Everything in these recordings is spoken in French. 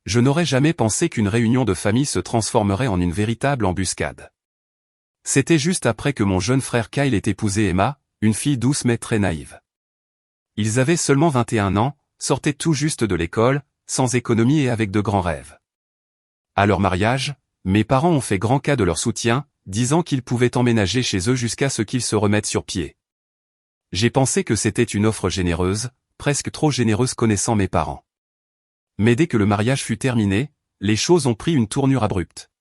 Je n'aurais jamais pensé qu'une réunion de famille se transformerait en une véritable embuscade. C'était juste après que mon jeune frère Kyle ait épousé Emma, une fille douce mais très naïve. Ils avaient seulement 21 ans, sortaient tout juste de l'école, sans économie et avec de grands rêves. À leur mariage, mes parents ont fait grand cas de leur soutien, disant qu'ils pouvaient emménager chez eux jusqu'à ce qu'ils se remettent sur pied. J'ai pensé que c'était une offre généreuse, presque trop généreuse connaissant mes parents. Mais dès que le mariage fut terminé, les choses ont pris une tournure abrupte.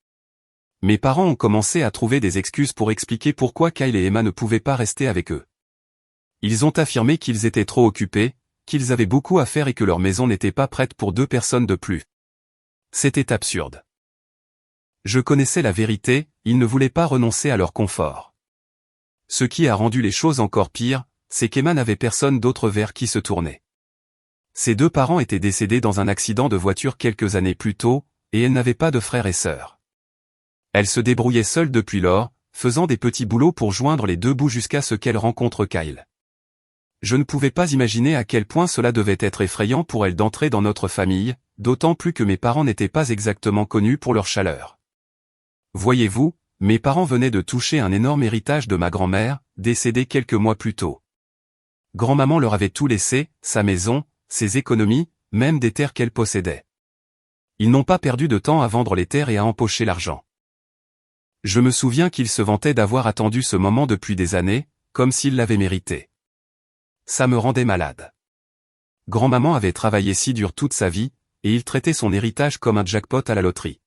Mes parents ont commencé à trouver des excuses pour expliquer pourquoi Kyle et Emma ne pouvaient pas rester avec eux. Ils ont affirmé qu'ils étaient trop occupés, qu'ils avaient beaucoup à faire et que leur maison n'était pas prête pour 2 personnes de plus. C'était absurde. Je connaissais la vérité, ils ne voulaient pas renoncer à leur confort. Ce qui a rendu les choses encore pires, c'est qu'Emma n'avait personne d'autre vers qui se tourner. Ses 2 parents étaient décédés dans un accident de voiture quelques années plus tôt, et elle n'avait pas de frères et sœurs. Elle se débrouillait seule depuis lors, faisant des petits boulots pour joindre les 2 bouts jusqu'à ce qu'elle rencontre Kyle. Je ne pouvais pas imaginer à quel point cela devait être effrayant pour elle d'entrer dans notre famille, d'autant plus que mes parents n'étaient pas exactement connus pour leur chaleur. Voyez-vous, mes parents venaient de toucher un énorme héritage de ma grand-mère, décédée quelques mois plus tôt. Grand-maman leur avait tout laissé, sa maison, ses économies, même des terres qu'elle possédait. Ils n'ont pas perdu de temps à vendre les terres et à empocher l'argent. Je me souviens qu'ils se vantaient d'avoir attendu ce moment depuis des années, comme s'ils l'avaient mérité. Ça me rendait malade. Grand-maman avait travaillé si dur toute sa vie, et il traitait son héritage comme un jackpot à la loterie.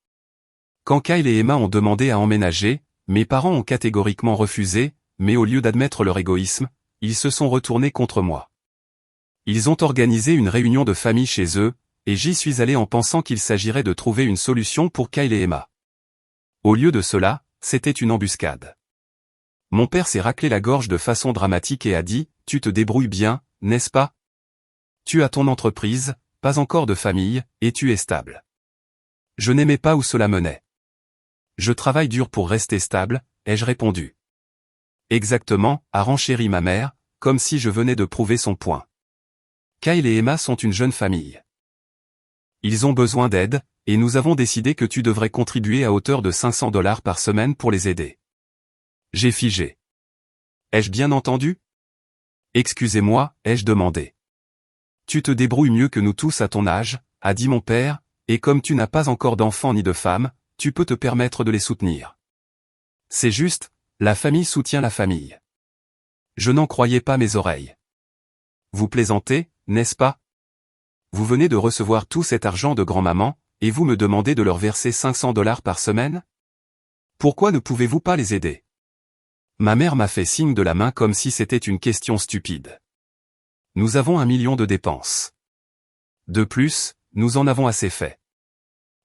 Quand Kyle et Emma ont demandé à emménager, mes parents ont catégoriquement refusé, mais au lieu d'admettre leur égoïsme, ils se sont retournés contre moi. Ils ont organisé une réunion de famille chez eux, et j'y suis allé en pensant qu'il s'agirait de trouver une solution pour Kyle et Emma. Au lieu de cela, c'était une embuscade. Mon père s'est raclé la gorge de façon dramatique et a dit, « Tu te débrouilles bien, n'est-ce pas? Tu as ton entreprise, pas encore de famille, et tu es stable. » Je n'aimais pas où cela menait. « Je travaille dur pour rester stable », ai-je répondu. Exactement, a renchéri ma mère, comme si je venais de prouver son point. Kyle et Emma sont une jeune famille. Ils ont besoin d'aide, et nous avons décidé que tu devrais contribuer à hauteur de $500 par semaine pour les aider. J'ai figé. Ai-je bien entendu? Excusez-moi, ai-je demandé. Tu te débrouilles mieux que nous tous à ton âge, a dit mon père, et comme tu n'as pas encore d'enfants ni de femmes, tu peux te permettre de les soutenir. C'est juste, la famille soutient la famille. Je n'en croyais pas mes oreilles. Vous plaisantez, n'est-ce pas? Vous venez de recevoir tout cet argent de grand-maman, et vous me demandez de leur verser $500 par semaine? Pourquoi ne pouvez-vous pas les aider? Ma mère m'a fait signe de la main comme si c'était une question stupide. Nous avons 1 million de dépenses. De plus, nous en avons assez fait.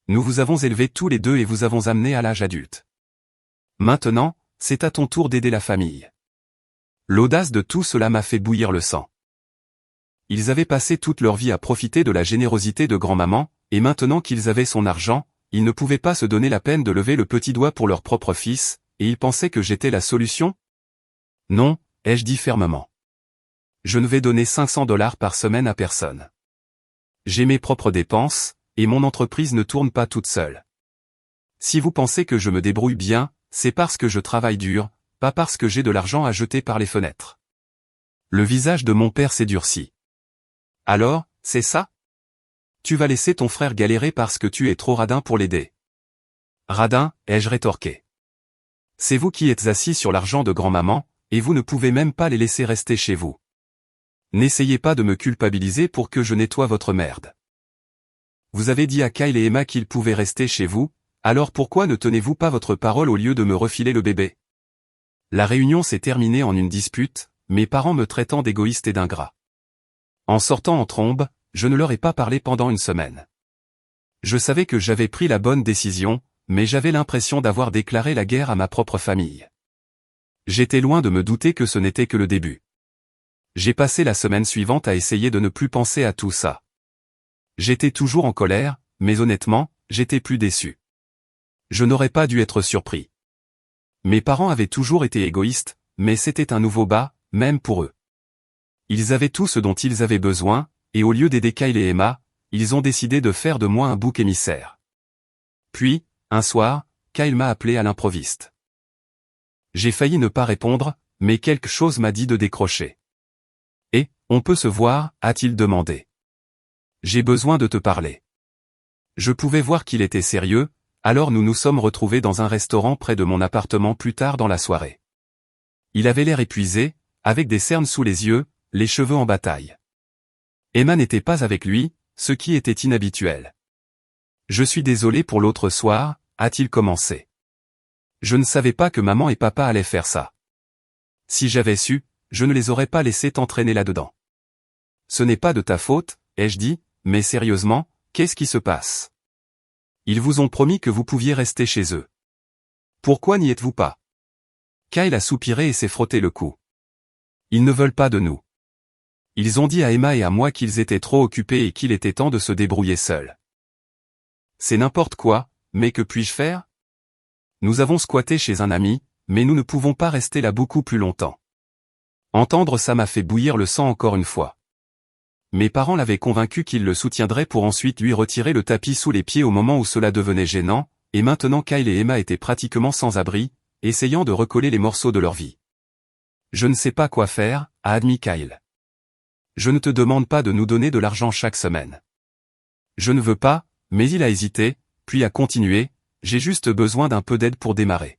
Nous vous avons élevés tous les 2 et vous avons amenés à l'âge adulte. Maintenant, c'est à ton tour d'aider la famille. L'audace de tout cela m'a fait bouillir le sang. Ils avaient passé toute leur vie à profiter de la générosité de grand-maman, et maintenant qu'ils avaient son argent, ils ne pouvaient pas se donner la peine de lever le petit doigt pour leur propre fils, et ils pensaient que j'étais la solution? Non, ai-je dit fermement. Je ne vais donner $500 par semaine à personne. J'ai mes propres dépenses, et mon entreprise ne tourne pas toute seule. Si vous pensez que je me débrouille bien, c'est parce que je travaille dur, pas parce que j'ai de l'argent à jeter par les fenêtres. Le visage de mon père s'est durci. Alors, c'est ça? Tu vas laisser ton frère galérer parce que tu es trop radin pour l'aider. Radin, ai-je rétorqué. C'est vous qui êtes assis sur l'argent de grand-maman, et vous ne pouvez même pas les laisser rester chez vous. N'essayez pas de me culpabiliser pour que je nettoie votre merde. Vous avez dit à Kyle et Emma qu'ils pouvaient rester chez vous, alors pourquoi ne tenez-vous pas votre parole au lieu de me refiler le bébé? La réunion s'est terminée en une dispute, mes parents me traitant d'égoïste et d'ingrat. En sortant en trombe, je ne leur ai pas parlé pendant 1 semaine. Je savais que j'avais pris la bonne décision, mais j'avais l'impression d'avoir déclaré la guerre à ma propre famille. J'étais loin de me douter que ce n'était que le début. J'ai passé la semaine suivante à essayer de ne plus penser à tout ça. J'étais toujours en colère, mais honnêtement, j'étais plus déçu. Je n'aurais pas dû être surpris. Mes parents avaient toujours été égoïstes, mais c'était un nouveau bas, même pour eux. Ils avaient tout ce dont ils avaient besoin, et au lieu d'aider Kyle et Emma, ils ont décidé de faire de moi un bouc émissaire. Puis, un soir, Kyle m'a appelé à l'improviste. J'ai failli ne pas répondre, mais quelque chose m'a dit de décrocher. « Et, on peut se voir ?» a-t-il demandé. « J'ai besoin de te parler. » Je pouvais voir qu'il était sérieux, alors nous nous sommes retrouvés dans un restaurant près de mon appartement plus tard dans la soirée. Il avait l'air épuisé, avec des cernes sous les yeux, les cheveux en bataille. Emma n'était pas avec lui, ce qui était inhabituel. « Je suis désolé pour l'autre soir », a-t-il commencé. « Je ne savais pas que maman et papa allaient faire ça. Si j'avais su, je ne les aurais pas laissés t'entraîner là-dedans. »« Ce n'est pas de ta faute, » ai-je dit, mais sérieusement, qu'est-ce qui se passe? Ils vous ont promis que vous pouviez rester chez eux. Pourquoi n'y êtes-vous pas? Kyle a soupiré et s'est frotté le cou. Ils ne veulent pas de nous. Ils ont dit à Emma et à moi qu'ils étaient trop occupés et qu'il était temps de se débrouiller seuls. C'est n'importe quoi, mais que puis-je faire? Nous avons squatté chez un ami, mais nous ne pouvons pas rester là beaucoup plus longtemps. Entendre ça m'a fait bouillir le sang encore une fois. Mes parents l'avaient convaincu qu'ils le soutiendraient pour ensuite lui retirer le tapis sous les pieds au moment où cela devenait gênant, et maintenant Kyle et Emma étaient pratiquement sans abri, essayant de recoller les morceaux de leur vie. Je ne sais pas quoi faire, a admis Kyle. Je ne te demande pas de nous donner de l'argent chaque semaine. Je ne veux pas, mais il a hésité, puis a continué, j'ai juste besoin d'un peu d'aide pour démarrer.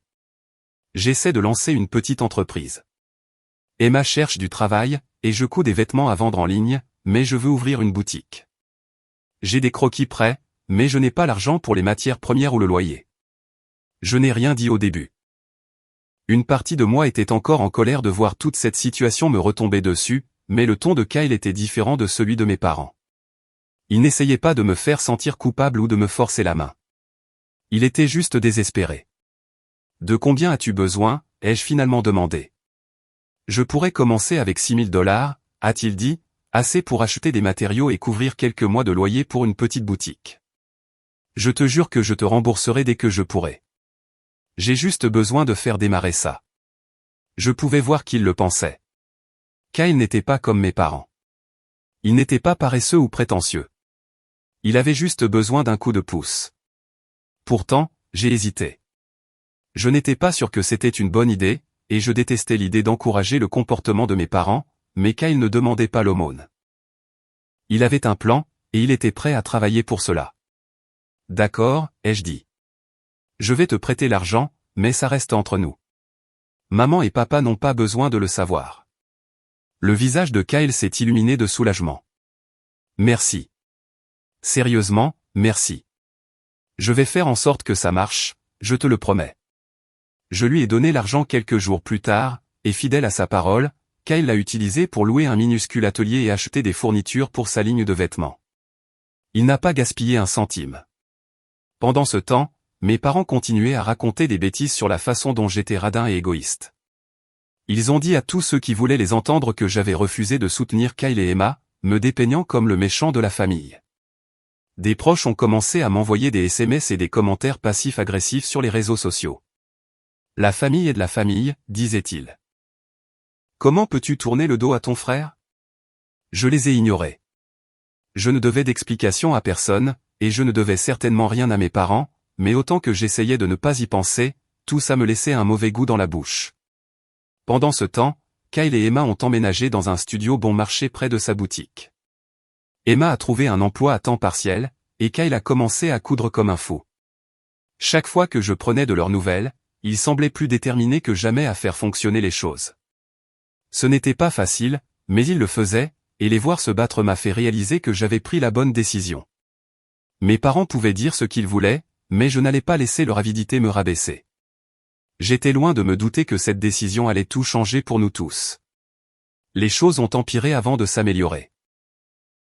J'essaie de lancer une petite entreprise. Emma cherche du travail, et je couds des vêtements à vendre en ligne, mais je veux ouvrir une boutique. J'ai des croquis prêts, mais je n'ai pas l'argent pour les matières premières ou le loyer. Je n'ai rien dit au début. Une partie de moi était encore en colère de voir toute cette situation me retomber dessus, mais le ton de Kyle était différent de celui de mes parents. Il n'essayait pas de me faire sentir coupable ou de me forcer la main. Il était juste désespéré. « De combien as-tu besoin ?» ai-je finalement demandé. « Je pourrais commencer avec $6 000, a-t-il dit, assez pour acheter des matériaux et couvrir quelques mois de loyer pour une petite boutique. Je te jure que je te rembourserai dès que je pourrai. J'ai juste besoin de faire démarrer ça. » Je pouvais voir qu'il le pensait. Kyle n'était pas comme mes parents. Il n'était pas paresseux ou prétentieux. Il avait juste besoin d'un coup de pouce. Pourtant, j'ai hésité. Je n'étais pas sûr que c'était une bonne idée, et je détestais l'idée d'encourager le comportement de mes parents, mais Kyle ne demandait pas l'aumône. Il avait un plan, et il était prêt à travailler pour cela. « D'accord, ai-je dit. Je vais te prêter l'argent, mais ça reste entre nous. Maman et papa n'ont pas besoin de le savoir. » Le visage de Kyle s'est illuminé de soulagement. « Merci. Sérieusement, merci. Je vais faire en sorte que ça marche, je te le promets. » Je lui ai donné l'argent quelques jours plus tard, et fidèle à sa parole, Kyle l'a utilisé pour louer un minuscule atelier et acheter des fournitures pour sa ligne de vêtements. Il n'a pas gaspillé un centime. Pendant ce temps, mes parents continuaient à raconter des bêtises sur la façon dont j'étais radin et égoïste. Ils ont dit à tous ceux qui voulaient les entendre que j'avais refusé de soutenir Kyle et Emma, me dépeignant comme le méchant de la famille. Des proches ont commencé à m'envoyer des SMS et des commentaires passifs-agressifs sur les réseaux sociaux. La famille est de la famille, disait-il. Comment peux-tu tourner le dos à ton frère? Je les ai ignorés. Je ne devais d'explication à personne, et je ne devais certainement rien à mes parents, mais autant que j'essayais de ne pas y penser, tout ça me laissait un mauvais goût dans la bouche. Pendant ce temps, Kyle et Emma ont emménagé dans un studio bon marché près de sa boutique. Emma a trouvé un emploi à temps partiel, et Kyle a commencé à coudre comme un fou. Chaque fois que je prenais de leurs nouvelles, il semblait plus déterminé que jamais à faire fonctionner les choses. Ce n'était pas facile, mais il le faisait, et les voir se battre m'a fait réaliser que j'avais pris la bonne décision. Mes parents pouvaient dire ce qu'ils voulaient, mais je n'allais pas laisser leur avidité me rabaisser. J'étais loin de me douter que cette décision allait tout changer pour nous tous. Les choses ont empiré avant de s'améliorer.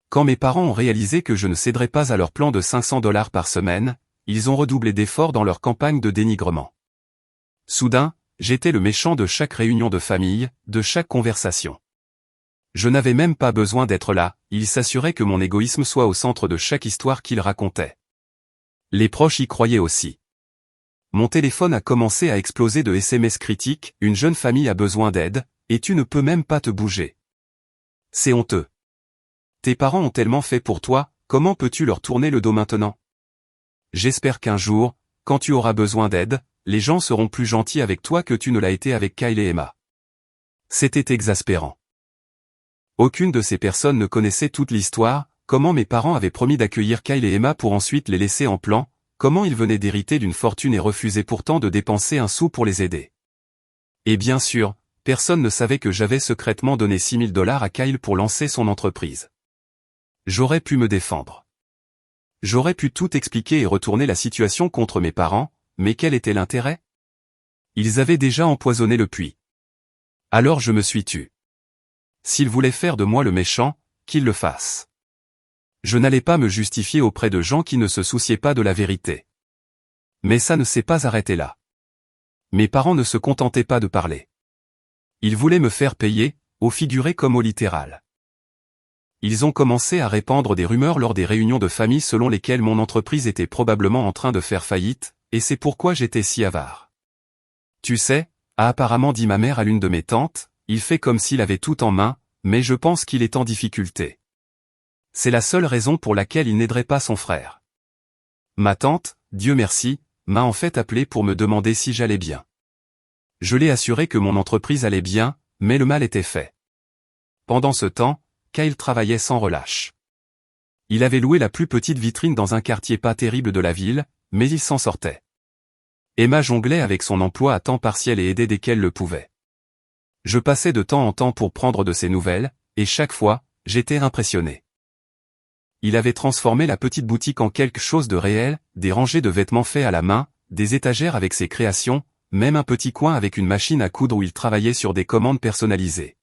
Quand mes parents ont réalisé que je ne céderais pas à leur plan de $500 par semaine, ils ont redoublé d'efforts dans leur campagne de dénigrement. Soudain, j'étais le méchant de chaque réunion de famille, de chaque conversation. Je n'avais même pas besoin d'être là, ils s'assuraient que mon égoïsme soit au centre de chaque histoire qu'ils racontaient. Les proches y croyaient aussi. Mon téléphone a commencé à exploser de SMS critiques, une jeune famille a besoin d'aide, et tu ne peux même pas te bouger. C'est honteux. Tes parents ont tellement fait pour toi, comment peux-tu leur tourner le dos maintenant? J'espère qu'un jour, quand tu auras besoin d'aide, les gens seront plus gentils avec toi que tu ne l'as été avec Kyle et Emma. C'était exaspérant. Aucune de ces personnes ne connaissait toute l'histoire, comment mes parents avaient promis d'accueillir Kyle et Emma pour ensuite les laisser en plan, comment ils venaient d'hériter d'une fortune et refusaient pourtant de dépenser un sou pour les aider. Et bien sûr, personne ne savait que j'avais secrètement donné 6 000 $ à Kyle pour lancer son entreprise. J'aurais pu me défendre. J'aurais pu tout expliquer et retourner la situation contre mes parents, mais quel était l'intérêt? Ils avaient déjà empoisonné le puits. Alors je me suis tu. S'ils voulaient faire de moi le méchant, qu'ils le fassent. Je n'allais pas me justifier auprès de gens qui ne se souciaient pas de la vérité. Mais ça ne s'est pas arrêté là. Mes parents ne se contentaient pas de parler. Ils voulaient me faire payer, au figuré comme au littéral. Ils ont commencé à répandre des rumeurs lors des réunions de famille selon lesquelles mon entreprise était probablement en train de faire faillite, et c'est pourquoi j'étais si avare. Tu sais, a apparemment dit ma mère à l'une de mes tantes, il fait comme s'il avait tout en main, mais je pense qu'il est en difficulté. C'est la seule raison pour laquelle il n'aiderait pas son frère. Ma tante, Dieu merci, m'a en fait appelé pour me demander si j'allais bien. Je l'ai assuré que mon entreprise allait bien, mais le mal était fait. Pendant ce temps, Kyle travaillait sans relâche. Il avait loué la plus petite vitrine dans un quartier pas terrible de la ville, mais il s'en sortait. Emma jonglait avec son emploi à temps partiel et aidait dès qu'elle le pouvait. Je passais de temps en temps pour prendre de ses nouvelles, et chaque fois, j'étais impressionné. Il avait transformé la petite boutique en quelque chose de réel, des rangées de vêtements faits à la main, des étagères avec ses créations, même un petit coin avec une machine à coudre où il travaillait sur des commandes personnalisées.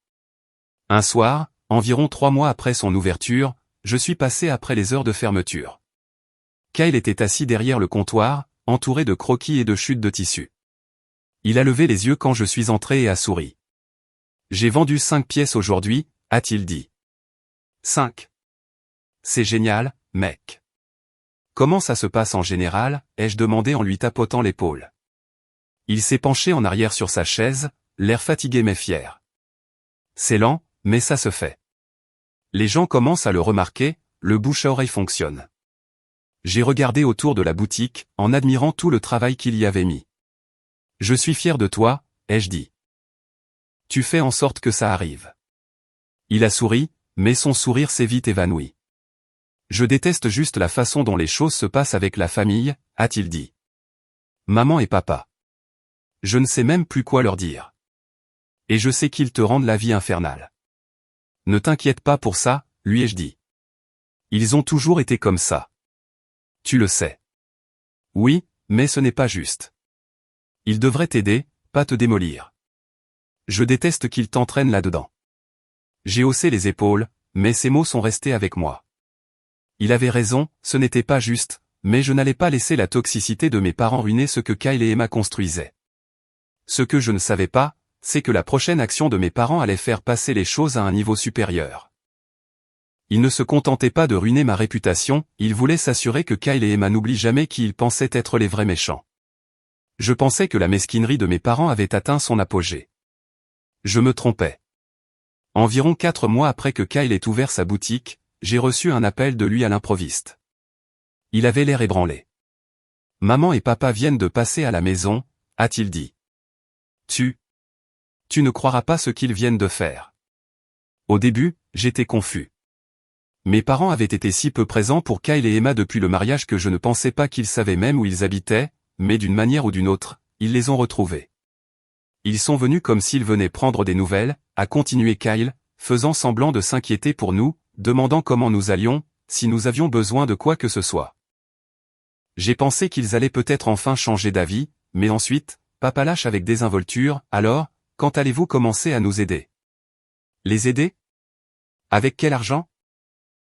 Un soir, environ 3 mois après son ouverture, je suis passé après les heures de fermeture. Kyle était assis derrière le comptoir, entouré de croquis et de chutes de tissu. Il a levé les yeux quand je suis entré et a souri. « J'ai vendu 5 pièces aujourd'hui, a-t-il dit. 5. C'est génial, mec. Comment ça se passe en général, ai-je demandé en lui tapotant l'épaule. Il s'est penché en arrière sur sa chaise, l'air fatigué mais fier. C'est lent, mais ça se fait. Les gens commencent à le remarquer, le bouche à oreille fonctionne. J'ai regardé autour de la boutique, en admirant tout le travail qu'il y avait mis. Je suis fier de toi, ai-je dit. Tu fais en sorte que ça arrive. Il a souri, mais son sourire s'est vite évanoui. Je déteste juste la façon dont les choses se passent avec la famille, a-t-il dit. Maman et papa. Je ne sais même plus quoi leur dire. Et je sais qu'ils te rendent la vie infernale. Ne t'inquiète pas pour ça, lui ai-je dit. Ils ont toujours été comme ça. Tu le sais. Oui, mais ce n'est pas juste. Ils devraient t'aider, pas te démolir. Je déteste qu'ils t'entraînent là-dedans. J'ai haussé les épaules, mais ces mots sont restés avec moi. Il avait raison, ce n'était pas juste, mais je n'allais pas laisser la toxicité de mes parents ruiner ce que Kyle et Emma construisaient. Ce que je ne savais pas, c'est que la prochaine action de mes parents allait faire passer les choses à un niveau supérieur. Ils ne se contentaient pas de ruiner ma réputation, ils voulaient s'assurer que Kyle et Emma n'oublient jamais qui ils pensaient être les vrais méchants. Je pensais que la mesquinerie de mes parents avait atteint son apogée. Je me trompais. Environ 4 mois après que Kyle ait ouvert sa boutique, j'ai reçu un appel de lui à l'improviste. Il avait l'air ébranlé. « Maman et papa viennent de passer à la maison », a-t-il dit. « Tu ne croiras pas ce qu'ils viennent de faire. » Au début, j'étais confus. Mes parents avaient été si peu présents pour Kyle et Emma depuis le mariage que je ne pensais pas qu'ils savaient même où ils habitaient, mais d'une manière ou d'une autre, ils les ont retrouvés. Ils sont venus comme s'ils venaient prendre des nouvelles, a continué Kyle, faisant semblant de s'inquiéter pour nous, demandant comment nous allions, si nous avions besoin de quoi que ce soit. J'ai pensé qu'ils allaient peut-être enfin changer d'avis, mais ensuite, papa lâche avec désinvolture, alors, quand allez-vous commencer à nous aider? Les aider? Avec quel argent?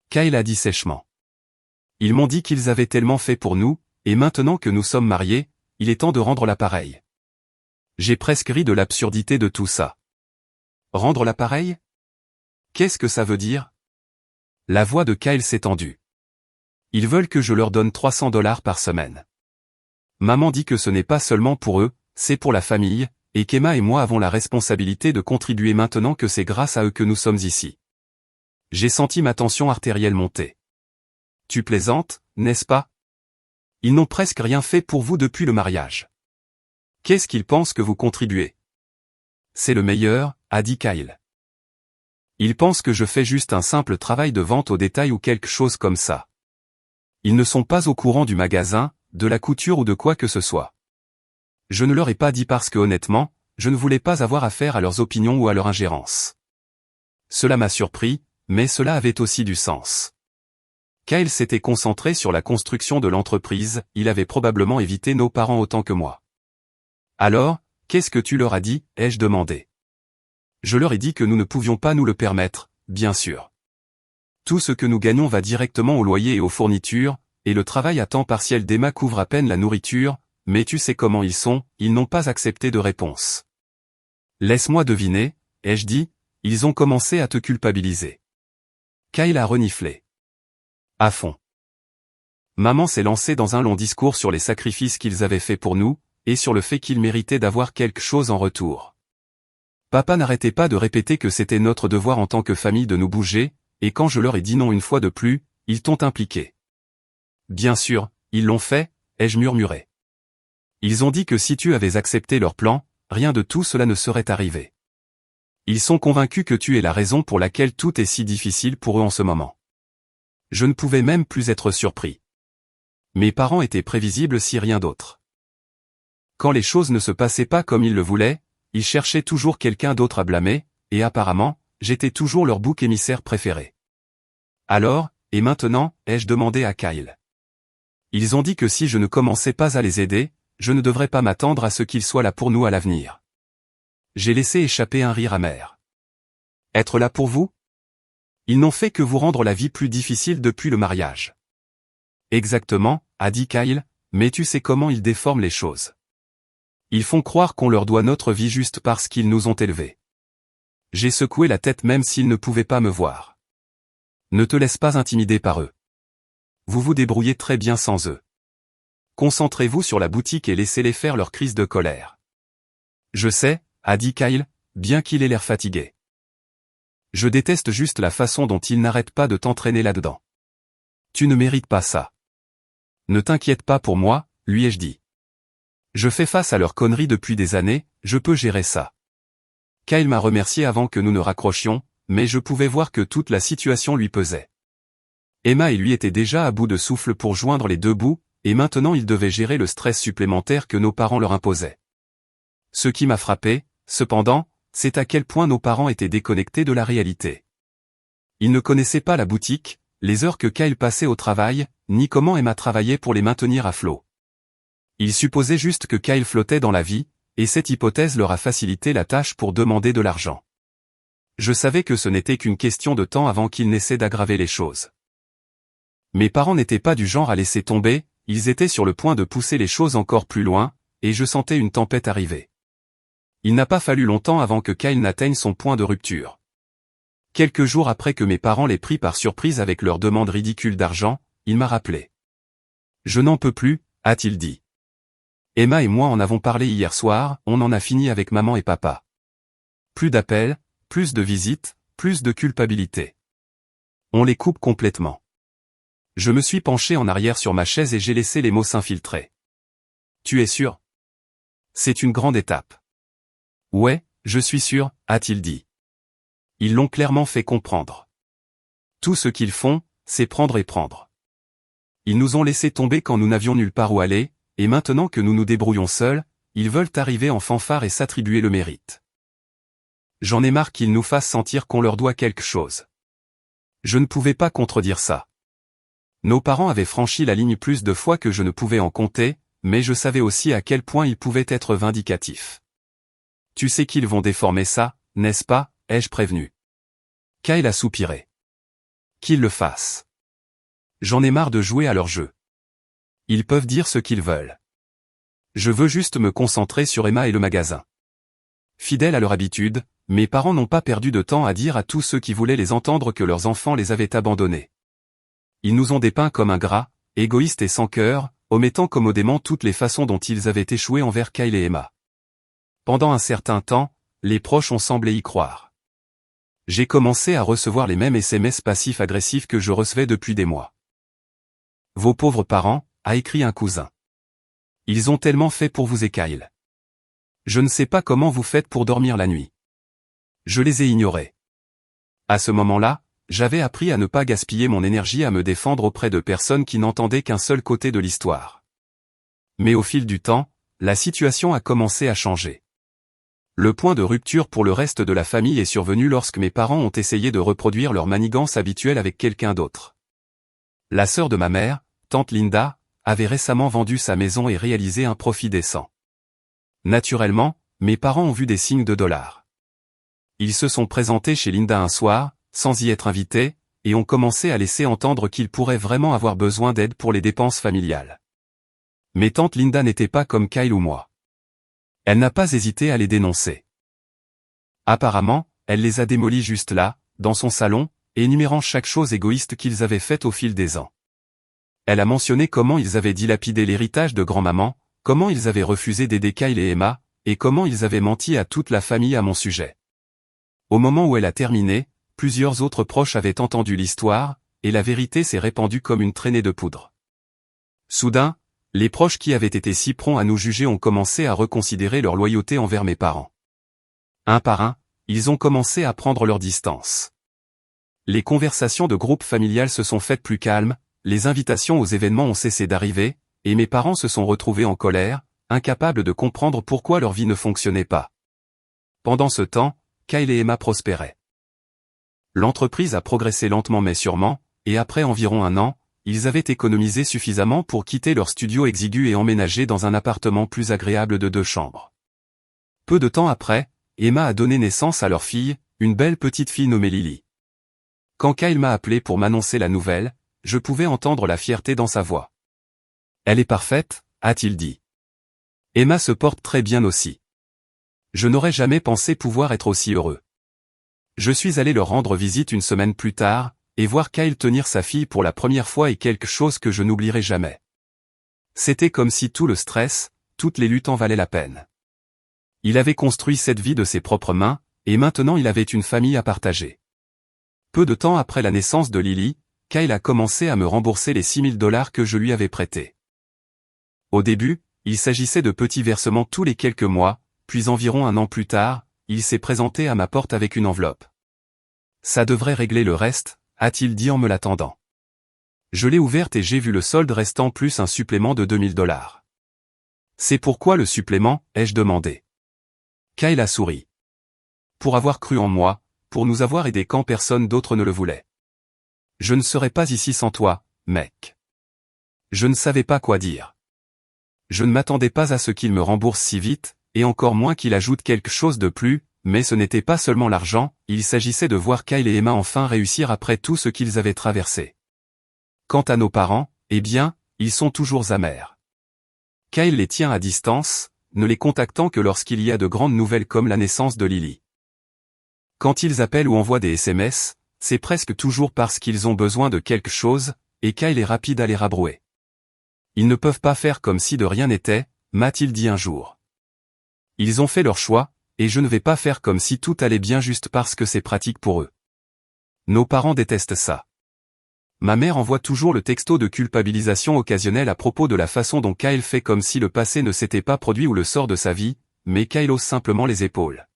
Kyle a dit sèchement. Ils m'ont dit qu'ils avaient tellement fait pour nous, et maintenant que nous sommes mariés, il est temps de rendre l'appareil. J'ai presque ri de l'absurdité de tout ça. Rendre l'appareil? Qu'est-ce que ça veut dire? La voix de Kyle s'est tendue. Ils veulent que je leur donne 300 $ par semaine. Maman dit que ce n'est pas seulement pour eux, c'est pour la famille, et qu'Emma et moi avons la responsabilité de contribuer maintenant que c'est grâce à eux que nous sommes ici. J'ai senti ma tension artérielle monter. Tu plaisantes, n'est-ce pas? Ils n'ont presque rien fait pour vous depuis le mariage. Qu'est-ce qu'ils pensent que vous contribuez? C'est le meilleur, a dit Kyle. Ils pensent que je fais juste un simple travail de vente au détail ou quelque chose comme ça. Ils ne sont pas au courant du magasin, de la couture ou de quoi que ce soit. Je ne leur ai pas dit parce que honnêtement, je ne voulais pas avoir affaire à leurs opinions ou à leur ingérence. Cela m'a surpris, mais cela avait aussi du sens. Kyle s'était concentré sur la construction de l'entreprise, il avait probablement évité nos parents autant que moi. Alors, qu'est-ce que tu leur as dit, ai-je demandé. Je leur ai dit que nous ne pouvions pas nous le permettre, bien sûr. Tout ce que nous gagnons va directement au loyer et aux fournitures, et le travail à temps partiel d'Emma couvre à peine la nourriture, mais tu sais comment ils sont, ils n'ont pas accepté de réponse. Laisse-moi deviner, ai-je dit, ils ont commencé à te culpabiliser. Kyle a reniflé. À fond. Maman s'est lancée dans un long discours sur les sacrifices qu'ils avaient faits pour nous, et sur le fait qu'ils méritaient d'avoir quelque chose en retour. Papa n'arrêtait pas de répéter que c'était notre devoir en tant que famille de nous bouger, et quand je leur ai dit non une fois de plus, ils t'ont impliqué. Bien sûr, ils l'ont fait, ai-je murmuré. Ils ont dit que si tu avais accepté leur plan, rien de tout cela ne serait arrivé. Ils sont convaincus que tu es la raison pour laquelle tout est si difficile pour eux en ce moment. Je ne pouvais même plus être surpris. Mes parents étaient prévisibles si rien d'autre. Quand les choses ne se passaient pas comme ils le voulaient, ils cherchaient toujours quelqu'un d'autre à blâmer, et apparemment, j'étais toujours leur bouc émissaire préféré. Alors, et maintenant, ai-je demandé à Kyle. Ils ont dit que si je ne commençais pas à les aider, je ne devrais pas m'attendre à ce qu'ils soient là pour nous à l'avenir. J'ai laissé échapper un rire amer. Être là pour vous? Ils n'ont fait que vous rendre la vie plus difficile depuis le mariage. Exactement, a dit Kyle, mais tu sais comment ils déforment les choses. Ils font croire qu'on leur doit notre vie juste parce qu'ils nous ont élevés. J'ai secoué la tête même s'ils ne pouvaient pas me voir. Ne te laisse pas intimider par eux. Vous vous débrouillez très bien sans eux. Concentrez-vous sur la boutique et laissez-les faire leur crise de colère. Je sais, a dit Kyle, bien qu'il ait l'air fatigué. Je déteste juste la façon dont ils n'arrêtent pas de t'entraîner là-dedans. Tu ne mérites pas ça. Ne t'inquiète pas pour moi, lui ai-je dit. Je fais face à leurs conneries depuis des années, je peux gérer ça. Kyle m'a remercié avant que nous ne raccrochions, mais je pouvais voir que toute la situation lui pesait. Emma et lui étaient déjà à bout de souffle pour joindre les deux bouts, et maintenant ils devaient gérer le stress supplémentaire que nos parents leur imposaient. Ce qui m'a frappé, cependant, c'est à quel point nos parents étaient déconnectés de la réalité. Ils ne connaissaient pas la boutique, les heures que Kyle passait au travail, ni comment Emma travaillait pour les maintenir à flot. Ils supposaient juste que Kyle flottait dans la vie, et cette hypothèse leur a facilité la tâche pour demander de l'argent. Je savais que ce n'était qu'une question de temps avant qu'ils n'essaient d'aggraver les choses. Mes parents n'étaient pas du genre à laisser tomber, ils étaient sur le point de pousser les choses encore plus loin, et je sentais une tempête arriver. Il n'a pas fallu longtemps avant que Kyle n'atteigne son point de rupture. Quelques jours après que mes parents l'aient pris par surprise avec leur demande ridicule d'argent, il m'a rappelé. « Je n'en peux plus », a-t-il dit. Emma et moi en avons parlé hier soir, on en a fini avec maman et papa. Plus d'appels, plus de visites, plus de culpabilité. On les coupe complètement. Je me suis penché en arrière sur ma chaise et j'ai laissé les mots s'infiltrer. Tu es sûr? C'est une grande étape. Ouais, je suis sûr, a-t-il dit. Ils l'ont clairement fait comprendre. Tout ce qu'ils font, c'est prendre et prendre. Ils nous ont laissé tomber quand nous n'avions nulle part où aller, et maintenant que nous nous débrouillons seuls, ils veulent arriver en fanfare et s'attribuer le mérite. J'en ai marre qu'ils nous fassent sentir qu'on leur doit quelque chose. Je ne pouvais pas contredire ça. Nos parents avaient franchi la ligne plus de fois que je ne pouvais en compter, mais je savais aussi à quel point ils pouvaient être vindicatifs. Tu sais qu'ils vont déformer ça, n'est-ce pas, ai-je prévenu. Kyle a soupiré. Qu'ils le fassent. J'en ai marre de jouer à leur jeu. Ils peuvent dire ce qu'ils veulent. Je veux juste me concentrer sur Emma et le magasin. Fidèles à leur habitude, mes parents n'ont pas perdu de temps à dire à tous ceux qui voulaient les entendre que leurs enfants les avaient abandonnés. Ils nous ont dépeints comme ingrats, égoïstes et sans cœur, omettant commodément toutes les façons dont ils avaient échoué envers Kyle et Emma. Pendant un certain temps, les proches ont semblé y croire. J'ai commencé à recevoir les mêmes SMS passifs-agressifs que je recevais depuis des mois. Vos pauvres parents, a écrit un cousin. Ils ont tellement fait pour vous et Kyle. Je ne sais pas comment vous faites pour dormir la nuit. Je les ai ignorés. À ce moment-là, j'avais appris à ne pas gaspiller mon énergie à me défendre auprès de personnes qui n'entendaient qu'un seul côté de l'histoire. Mais au fil du temps, la situation a commencé à changer. Le point de rupture pour le reste de la famille est survenu lorsque mes parents ont essayé de reproduire leur manigance habituelle avec quelqu'un d'autre. La sœur de ma mère, tante Linda, avait récemment vendu sa maison et réalisé un profit décent. Naturellement, mes parents ont vu des signes de dollars. Ils se sont présentés chez Linda un soir, sans y être invités, et ont commencé à laisser entendre qu'ils pourraient vraiment avoir besoin d'aide pour les dépenses familiales. Mais tante Linda n'était pas comme Kyle ou moi. Elle n'a pas hésité à les dénoncer. Apparemment, elle les a démolis juste là, dans son salon, énumérant chaque chose égoïste qu'ils avaient faite au fil des ans. Elle a mentionné comment ils avaient dilapidé l'héritage de grand-maman, comment ils avaient refusé d'aider Kyle et Emma, et comment ils avaient menti à toute la famille à mon sujet. Au moment où elle a terminé, plusieurs autres proches avaient entendu l'histoire, et la vérité s'est répandue comme une traînée de poudre. Soudain, les proches qui avaient été si prompts à nous juger ont commencé à reconsidérer leur loyauté envers mes parents. Un par un, ils ont commencé à prendre leur distance. Les conversations de groupe familial se sont faites plus calmes, les invitations aux événements ont cessé d'arriver, et mes parents se sont retrouvés en colère, incapables de comprendre pourquoi leur vie ne fonctionnait pas. Pendant ce temps, Kyle et Emma prospéraient. L'entreprise a progressé lentement mais sûrement, et après environ un an, ils avaient économisé suffisamment pour quitter leur studio exigu et emménager dans un appartement plus agréable de 2 chambres. Peu de temps après, Emma a donné naissance à leur fille, une belle petite fille nommée Lily. Quand Kyle m'a appelé pour m'annoncer la nouvelle, je pouvais entendre la fierté dans sa voix. « Elle est parfaite », a-t-il dit. Emma se porte très bien aussi. Je n'aurais jamais pensé pouvoir être aussi heureux. Je suis allé leur rendre visite une semaine plus tard, et voir Kyle tenir sa fille pour la première fois est quelque chose que je n'oublierai jamais. C'était comme si tout le stress, toutes les luttes en valaient la peine. Il avait construit cette vie de ses propres mains, et maintenant il avait une famille à partager. Peu de temps après la naissance de Lily, Kyle a commencé à me rembourser les $6 000 que je lui avais prêtés. Au début, il s'agissait de petits versements tous les quelques mois, puis environ un an plus tard, il s'est présenté à ma porte avec une enveloppe. Ça devrait régler le reste, a-t-il dit en me l'attendant. Je l'ai ouverte et j'ai vu le solde restant plus un supplément de $2 000. C'est pourquoi le supplément, ai-je demandé. Kyle a souri. Pour avoir cru en moi, pour nous avoir aidés quand personne d'autre ne le voulait. Je ne serais pas ici sans toi, mec. Je ne savais pas quoi dire. Je ne m'attendais pas à ce qu'il me rembourse si vite, et encore moins qu'il ajoute quelque chose de plus, mais ce n'était pas seulement l'argent, il s'agissait de voir Kyle et Emma enfin réussir après tout ce qu'ils avaient traversé. Quant à nos parents, eh bien, ils sont toujours amers. Kyle les tient à distance, ne les contactant que lorsqu'il y a de grandes nouvelles comme la naissance de Lily. Quand ils appellent ou envoient des SMS, c'est presque toujours parce qu'ils ont besoin de quelque chose, et Kyle est rapide à les rabrouer. Ils ne peuvent pas faire comme si de rien n'était, m'a-t-il dit un jour. Ils ont fait leur choix, et je ne vais pas faire comme si tout allait bien juste parce que c'est pratique pour eux. Nos parents détestent ça. Ma mère envoie toujours le texto de culpabilisation occasionnel à propos de la façon dont Kyle fait comme si le passé ne s'était pas produit ou le sort de sa vie, mais Kyle hausse simplement les épaules.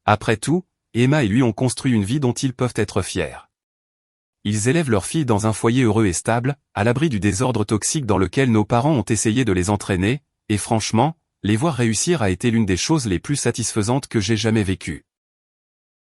Après tout, Emma et lui ont construit une vie dont ils peuvent être fiers. Ils élèvent leur fille dans un foyer heureux et stable, à l'abri du désordre toxique dans lequel nos parents ont essayé de les entraîner, et franchement, les voir réussir a été l'une des choses les plus satisfaisantes que j'ai jamais vécues.